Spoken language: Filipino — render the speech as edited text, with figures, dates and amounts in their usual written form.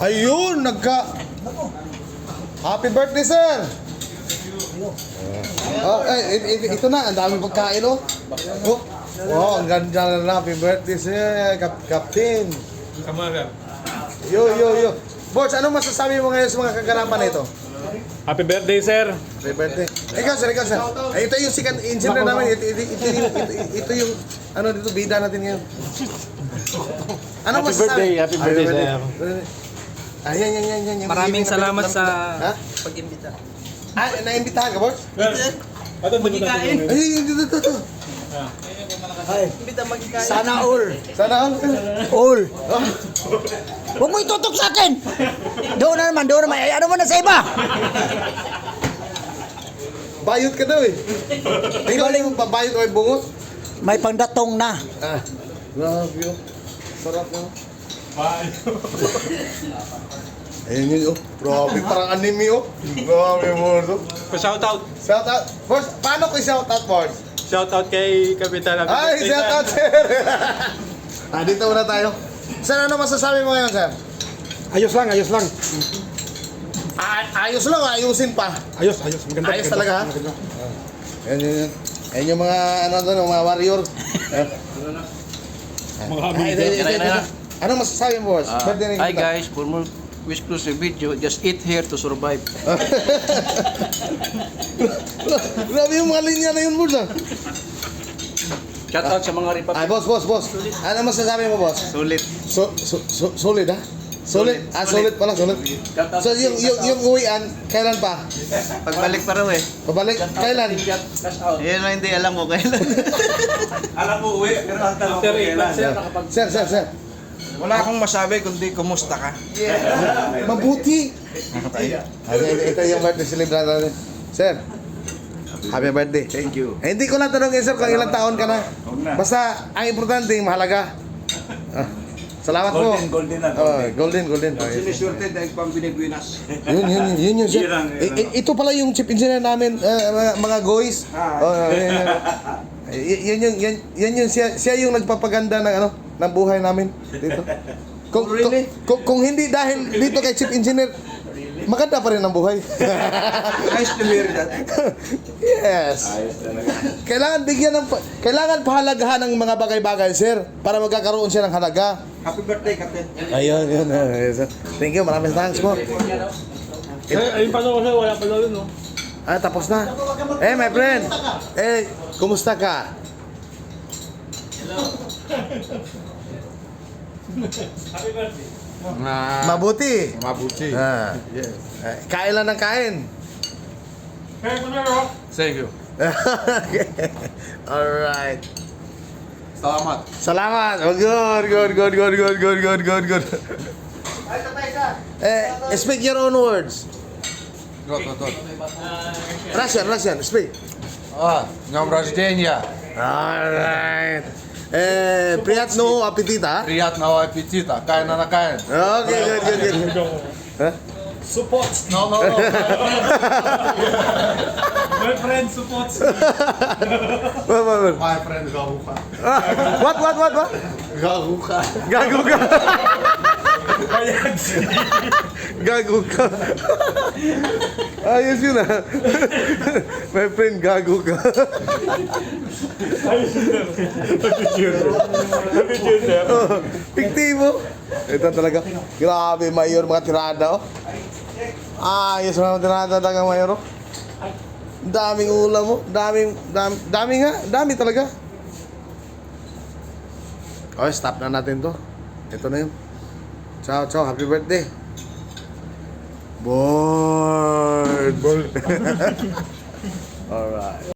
Ayun, Happy birthday, sir! Oh, ito na, ang daming pagkain, oh. Oh, ang ganda na. Happy birthday, sir, Captain. Kamaga. Yo. Boss, anong masasabi mo ngayon sa mga kaganapan na ito? Happy birthday, sir. Happy birthday. Ikaw, sir. Ay, ito yung second engineer namin. Ito yung, ano dito, bida natin ngayon. Ano Happy birthday, sir. Ayan. Maraming salamat sa pag-imbita. Naimbitahan ka, boss? Magkikain. Ay, ito. Imbita magkikain. Sana all. All. Huwag mo itutok sa akin. Doon naman. Ay, ano mo na sa iba? Bayot ka daw eh. Ikaw lang yung babayot o bungot? May pangdatong na. Grabe yun. Sarap yun. Ayun yun, oh. Grabe, parang anime, oh. Grabe mo, oh. Pa-shoutout. Shout out. Boss, paano ko shout out, boss? Shoutout kay Kapitan. Ay, shout out, sir. Dito muna tayo. Sir, ano masasabi mo ngayon, sir? Ayos lang. Ayos lang, ayusin pa. Ayos. Maganda. Ayos talaga, ha? Ayun. Ayun yung mga, ano doon, mga warrior. Mga amigo. Ano masasabi mo, boss? Birthday na Hi kita. guys, for more exclusive video, just eat here to survive. Grabe yung mga linya na yun, boss, ah. Shoutout sa mga ripat. Ay, boss. Ano masasabi mo, boss? Sulit. Solid, ha? Solid. Solid pala, solid. So, yung uwian, kailan pa? Pagbalik pa raw eh. Pabalik, kailan? Yan na hindi alam ko kailan. Alam mo, uwi. After 8 months, sir. Sir. Wala akong masabi kundi kumusta ka. Mabuti. Ito yung birthday celebration natin. Sir, happy birthday. Thank you. Hindi ko lang tanongin, sir, kung ilang taon ka na. Basta, ang importante, mahalaga. Salamat po. Golden na. Golden. Siniswerte dahil pang binigwinas. Yun, sir. Ito pala yung chief engineer namin, mga guys. Yun, siya yung nagpapaganda ng buhay namin dito. Kung hindi dahil dito kay chief engineer, maganda pa rin ang buhay. Nice to hear that. Yes. Kailangan pahalagahan ng mga bagay-bagay, sir, para magkakaroon siya ng halaga. Happy birthday, Captain. Ayun. Thank you, maraming thanks po. Ayun pa no, wala pa yun, no? Tapos na. My friend. Kumusta ka? Mabuti. Yes. Kain lang ng kain. Thank you. Alright. Salamat. Oh, good. Speak your own words. Good. Russian, speak. Днем рождения. Alright. Приятного аппетита. Приятного аппетита. Кайна на кайн. Okay, good. Support. No. My friend supports me. What? My friend Gahuka. What? Gahuka. Gago ka. Gago ka. Ayos yun, ah. My friend, gago ka. Piktibo. Ito talaga. Grabe, Mayor, mga tirada, oh. Ayos mga tirada talaga, Mayor, oh. Daming ulam, oh. Dami talaga. Okay, stop na natin to. Ito na yun. Ciao, happy birthday. Bored. Alright.